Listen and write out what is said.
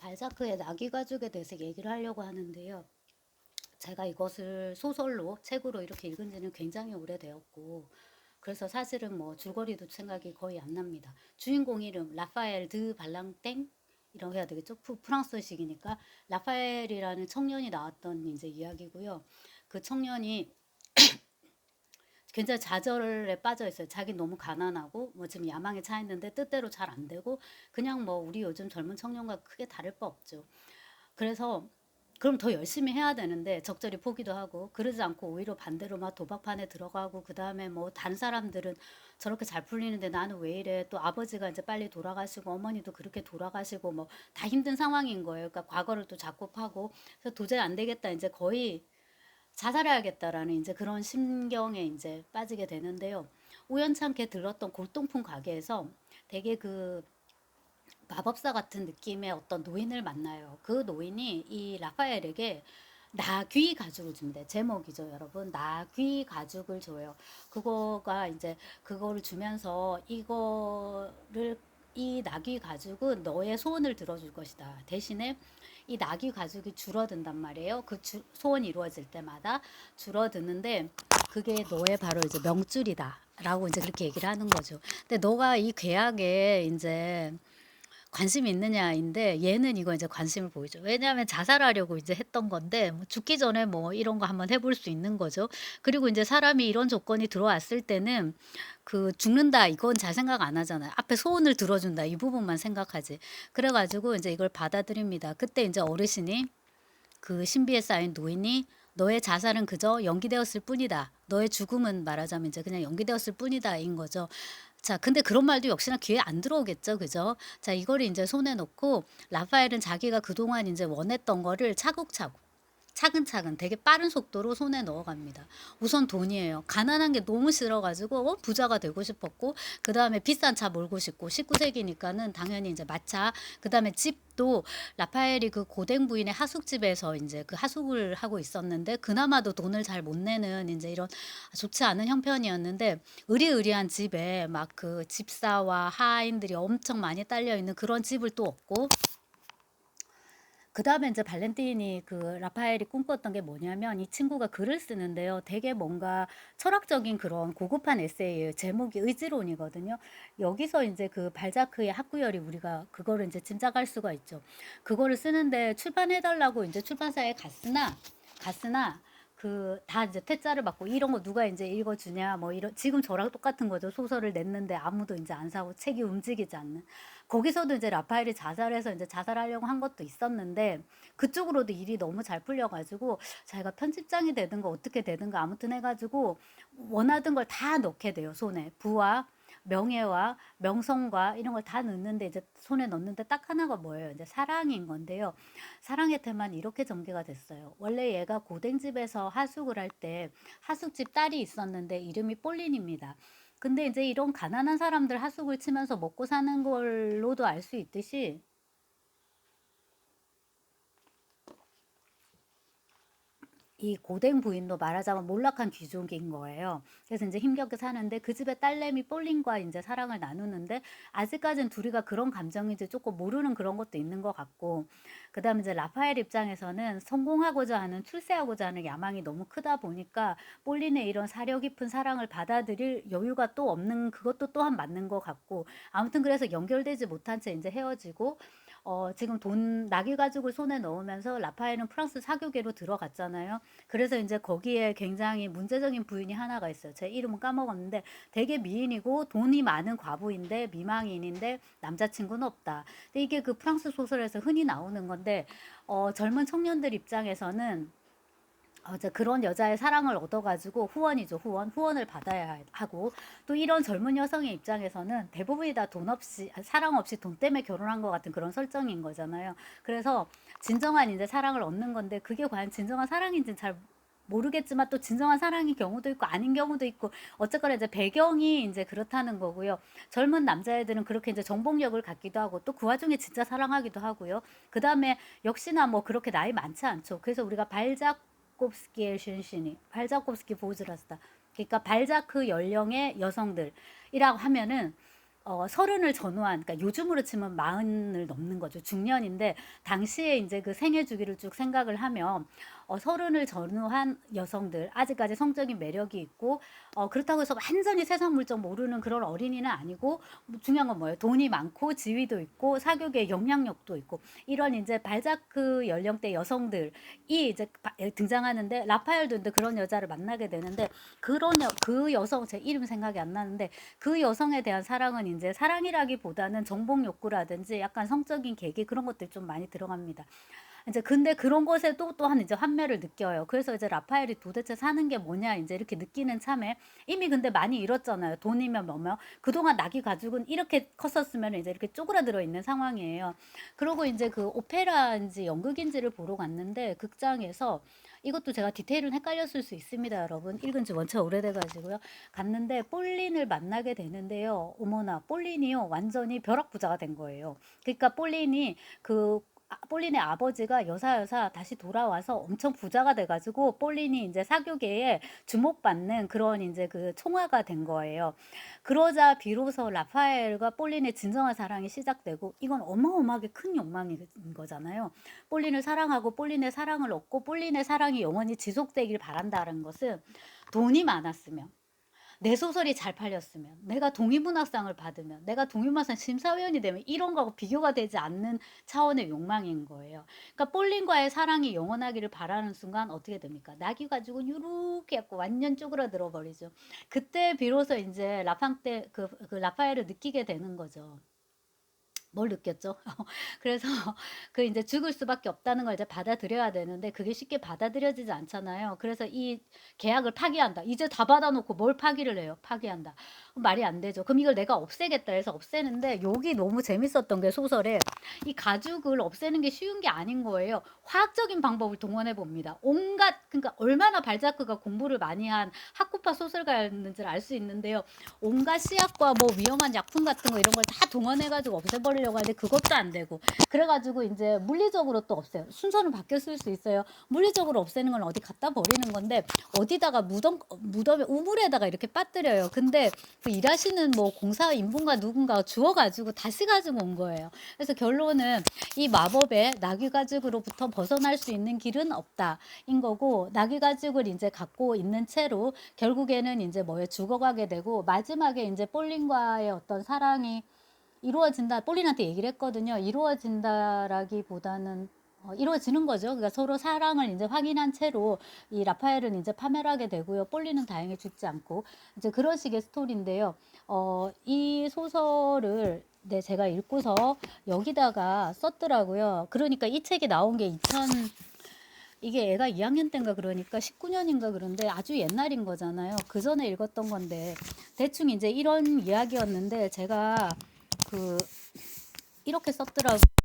발자크의 나귀 가죽에 대해서 얘기를 하려고 하는데요. 제가 이것을 소설로, 책으로 이렇게 읽은 지는 굉장히 오래되었고, 그래서 사실은 뭐 줄거리도 생각이 거의 안 납니다. 주인공 이름, 라파엘 드 발랑땡? 이라고 해야 되겠죠? 프랑스식이니까. 라파엘이라는 청년이 나왔던 이제 이야기고요. 그 청년이 굉장히 좌절에 빠져 있어요. 자기 너무 가난하고, 뭐 지금 야망에 차 있는데 뜻대로 잘 안 되고, 그냥 뭐 우리 요즘 젊은 청년과 크게 다를 바 없죠. 그래서 그럼 더 열심히 해야 되는데 적절히 포기도 하고 그러지 않고 오히려 반대로 막 도박판에 들어가고 그 다음에 뭐 다른 사람들은 저렇게 잘 풀리는데 나는 왜 이래 또 아버지가 이제 빨리 돌아가시고 어머니도 그렇게 돌아가시고 뭐 다 힘든 상황인 거예요. 그러니까 과거를 또 자꾸 파고 그래서 도저히 안 되겠다 이제 거의 자살해야겠다라는 이제 그런 심경에 이제 빠지게 되는데요. 우연찮게 들렀던 골동품 가게에서 되게 그 마법사 같은 느낌의 어떤 노인을 만나요. 그 노인이 이 라파엘에게 나귀 가죽을 줍니다. 제목이죠, 여러분. 나귀 가죽을 줘요. 그거가 이제 그거를 주면서 이거를 이 나귀 가죽은 너의 소원을 들어줄 것이다. 대신에 이 나귀 가죽이 줄어든단 말이에요. 그 소원이 이루어질 때마다 줄어드는데 그게 너의 바로 이제 명줄이다. 라고 이제 그렇게 얘기를 하는 거죠. 근데 너가 이 계약에 이제 관심이 있느냐인데 얘는 이거 이제 관심을 보이죠. 왜냐하면 자살하려고 이제 했던 건데 뭐 죽기 전에 뭐 이런 거 한번 해볼 수 있는 거죠. 그리고 이제 사람이 이런 조건이 들어왔을 때는 그 죽는다 이건 잘 생각 안 하잖아요. 앞에 소원을 들어준다 이 부분만 생각하지. 그래가지고 이제 이걸 받아들입니다. 그때 이제 어르신이 그 신비에 쌓인 노인이 너의 자살은 그저 연기되었을 뿐이다. 너의 죽음은 말하자면 이제 그냥 연기되었을 뿐이다인 거죠. 자, 근데 그런 말도 역시나 귀에 안 들어오겠죠. 그죠? 자, 이거를 이제 손에 놓고 라파엘은 자기가 그동안 이제 원했던 거를 차곡차곡 차근차근 되게 빠른 속도로 손에 넣어갑니다. 우선 돈이에요. 가난한 게 너무 싫어가지고 부자가 되고 싶었고 그 다음에 비싼 차 몰고 싶고 19세기니까는 당연히 이제 마차 그 다음에 집도 라파엘이 그 고댕 부인의 하숙집에서 이제 그 하숙을 하고 있었는데 그나마도 돈을 잘 못 내는 이제 이런 좋지 않은 형편이었는데 의리의리한 집에 막 그 집사와 하인들이 엄청 많이 딸려 있는 그런 집을 또 얻고 그 다음에 이제 발렌티인이 그 라파엘이 꿈꿨던 게 뭐냐면 이 친구가 글을 쓰는데요. 되게 뭔가 철학적인 그런 고급한 에세이예요. 제목이 의지론이거든요. 여기서 이제 그 발자크의 학구열이 우리가 그거를 이제 짐작할 수가 있죠. 그거를 쓰는데 출판해달라고 이제 출판사에 갔으나 그 다 이제 퇴짜를 받고 이런 거 누가 이제 읽어주냐 뭐 이런 지금 저랑 똑같은 거죠. 소설을 냈는데 아무도 이제 안 사고 책이 움직이지 않는. 거기서도 이제 라파엘이 자살해서 이제 자살하려고 한 것도 있었는데 그쪽으로도 일이 너무 잘 풀려가지고 자기가 편집장이 되든가 어떻게 되든가 아무튼 해가지고 원하던 걸 다 넣게 돼요. 손에 부와 명예와 명성과 이런 걸 다 넣는데 이제 손에 넣는데 딱 하나가 뭐예요? 이제 사랑인 건데요. 사랑의 테마는 이렇게 전개가 됐어요. 원래 얘가 고댕집에서 하숙을 할 때 하숙집 딸이 있었는데 이름이 폴린입니다. 근데 이제 이런 가난한 사람들 하숙을 치면서 먹고 사는 걸로도 알 수 있듯이 이 고댕 부인도 말하자면 몰락한 귀족인 거예요. 그래서 이제 힘겹게 사는데 그 집의 딸내미 폴린과 이제 사랑을 나누는데 아직까지는 둘이가 그런 감정인지 조금 모르는 그런 것도 있는 것 같고 그다음에 이제 라파엘 입장에서는 성공하고자 하는 출세하고자 하는 야망이 너무 크다 보니까 폴린의 이런 사려 깊은 사랑을 받아들일 여유가 또 없는 그것도 또한 맞는 것 같고 아무튼 그래서 연결되지 못한 채 이제 헤어지고 지금 돈 나귀 가죽을 손에 넣으면서 라파엘은 프랑스 사교계로 들어갔잖아요. 그래서 이제 거기에 굉장히 문제적인 부인이 하나가 있어요. 제 이름은 까먹었는데 되게 미인이고 돈이 많은 과부인데 미망인인데 남자친구는 없다. 근데 이게 그 프랑스 소설에서 흔히 나오는 건데 젊은 청년들 입장에서는 이제 그런 여자의 사랑을 얻어가지고 후원이죠, 후원. 후원을 받아야 하고, 또 이런 젊은 여성의 입장에서는 대부분이 다 돈 없이, 사랑 없이 돈 때문에 결혼한 것 같은 그런 설정인 거잖아요. 그래서 진정한 이제 사랑을 얻는 건데, 그게 과연 진정한 사랑인지는 잘 모르겠지만 또 진정한 사랑인 경우도 있고 아닌 경우도 있고 어쨌거나 이제 배경이 이제 그렇다는 거고요. 젊은 남자애들은 그렇게 이제 정복력을 갖기도 하고 또 그 와중에 진짜 사랑하기도 하고요. 그 다음에 역시나 뭐 그렇게 나이 많지 않죠. 그래서 우리가 발자콥스키의 쉔시니, 발자콥스키 보즈라스다. 그러니까 발자크 연령의 여성들이라고 하면은 서른을 전후한, 그러니까 요즘으로 치면 마흔을 넘는 거죠. 중년인데 당시에 이제 그 생애 주기를 쭉 생각을 하면 서른을 전후한 여성들, 아직까지 성적인 매력이 있고 그렇다고 해서 완전히 세상 물정 모르는 그런 어린이는 아니고, 중요한 건 뭐예요? 돈이 많고 지위도 있고 사교계의 영향력도 있고, 이런 이제 발자크 연령대 여성들이 이제 등장하는데, 라파엘도 근데 그런 여자를 만나게 되는데, 그 여성, 제 이름 생각이 안 나는데, 그 여성에 대한 사랑은 이제 사랑이라기보다는 정복 욕구라든지 약간 성적인 계기, 그런 것들 좀 많이 들어갑니다. 이제 근데 그런 것에도 또한 이제 환멸을 느껴요. 그래서 이제 라파엘이 도대체 사는 게 뭐냐 이제 이렇게 느끼는 참에, 이미 근데 많이 잃었잖아요. 돈이면 뭐며 그동안 나귀 가죽은 이렇게 컸었으면 이제 이렇게 쪼그라들어 있는 상황이에요. 그리고 이제 그 오페라인지 연극인지를 보러 갔는데, 극장에서, 이것도 제가 디테일은 헷갈렸을 수 있습니다, 여러분. 읽은 지 원체 오래돼가지고요. 갔는데 폴린을 만나게 되는데요. 어머나, 폴린이요 완전히 벼락부자가 된 거예요. 그러니까 폴린의 아버지가 여사여사 다시 돌아와서 엄청 부자가 돼가지고 폴린이 이제 사교계에 주목받는 그런 이제 그 총화가 된 거예요. 그러자 비로소 라파엘과 폴린의 진정한 사랑이 시작되고, 이건 어마어마하게 큰 욕망인 거잖아요. 폴린을 사랑하고 폴린의 사랑을 얻고 폴린의 사랑이 영원히 지속되길 바란다는 것은, 돈이 많았으면, 내 소설이 잘 팔렸으면, 내가 독립문학상을 받으면, 내가 독립문학상 심사위원이 되면, 이런 거하고 비교가 되지 않는 차원의 욕망인 거예요. 그러니까 폴린과의 사랑이 영원하기를 바라는 순간 어떻게 됩니까? 낙이 가지고 이렇게 약간 완전 쪼그라들어 버리죠. 그때 비로소 이제 그 라파엘을 느끼게 되는 거죠. 뭘 느꼈죠? 그래서 그 이제 죽을 수밖에 없다는 걸 이제 받아들여야 되는데, 그게 쉽게 받아들여지지 않잖아요. 그래서 이 계약을 파기한다. 이제 다 받아놓고 뭘 파기를 해요? 파기한다. 말이 안 되죠. 그럼 이걸 내가 없애겠다 해서 없애는데, 여기 너무 재밌었던 게, 소설에 이 가죽을 없애는 게 쉬운 게 아닌 거예요. 화학적인 방법을 동원해 봅니다. 온갖, 그러니까 얼마나 발자크가 공부를 많이 한 학구파 소설가였는지를 알 수 있는데요. 온갖 씨앗과 뭐 위험한 약품 같은 거 이런 걸 다 동원해가지고 없애버리려고 하는데 그것도 안 되고, 그래가지고 이제 물리적으로 또 없애요. 순서는 바뀌었을 수 있어요. 물리적으로 없애는 건 어디 갖다 버리는 건데, 어디다가 무덤에 우물에다가 이렇게 빠뜨려요. 근데 그 일하시는 뭐 공사 인분가 누군가가 주워가지고 다시 가지고 온 거예요. 그래서 결론은 이 마법의 나귀 가죽으로부터 벗어날 수 있는 길은 없다인 거고, 나귀 가죽을 이제 갖고 있는 채로 결국에는 이제 뭐에 죽어가게 되고, 마지막에 이제 폴린과의 어떤 사랑이 이루어진다. 폴린한테 얘기를 했거든요. 이루어진다라기보다는 이루어지는 거죠. 그러니까 서로 사랑을 이제 확인한 채로 이 라파엘은 이제 파멸하게 되고요. 폴린은 다행히 죽지 않고, 이제 그런 식의 스토리인데요. 이 소설을 제가 읽고서 여기다가 썼더라고요. 그러니까 이 책이 나온 게 이게 애가 2학년 때인가, 그러니까 19년인가 그런데 아주 옛날인 거잖아요. 그 전에 읽었던 건데 대충 이제 이런 이야기였는데, 제가 그 이렇게 썼더라고요.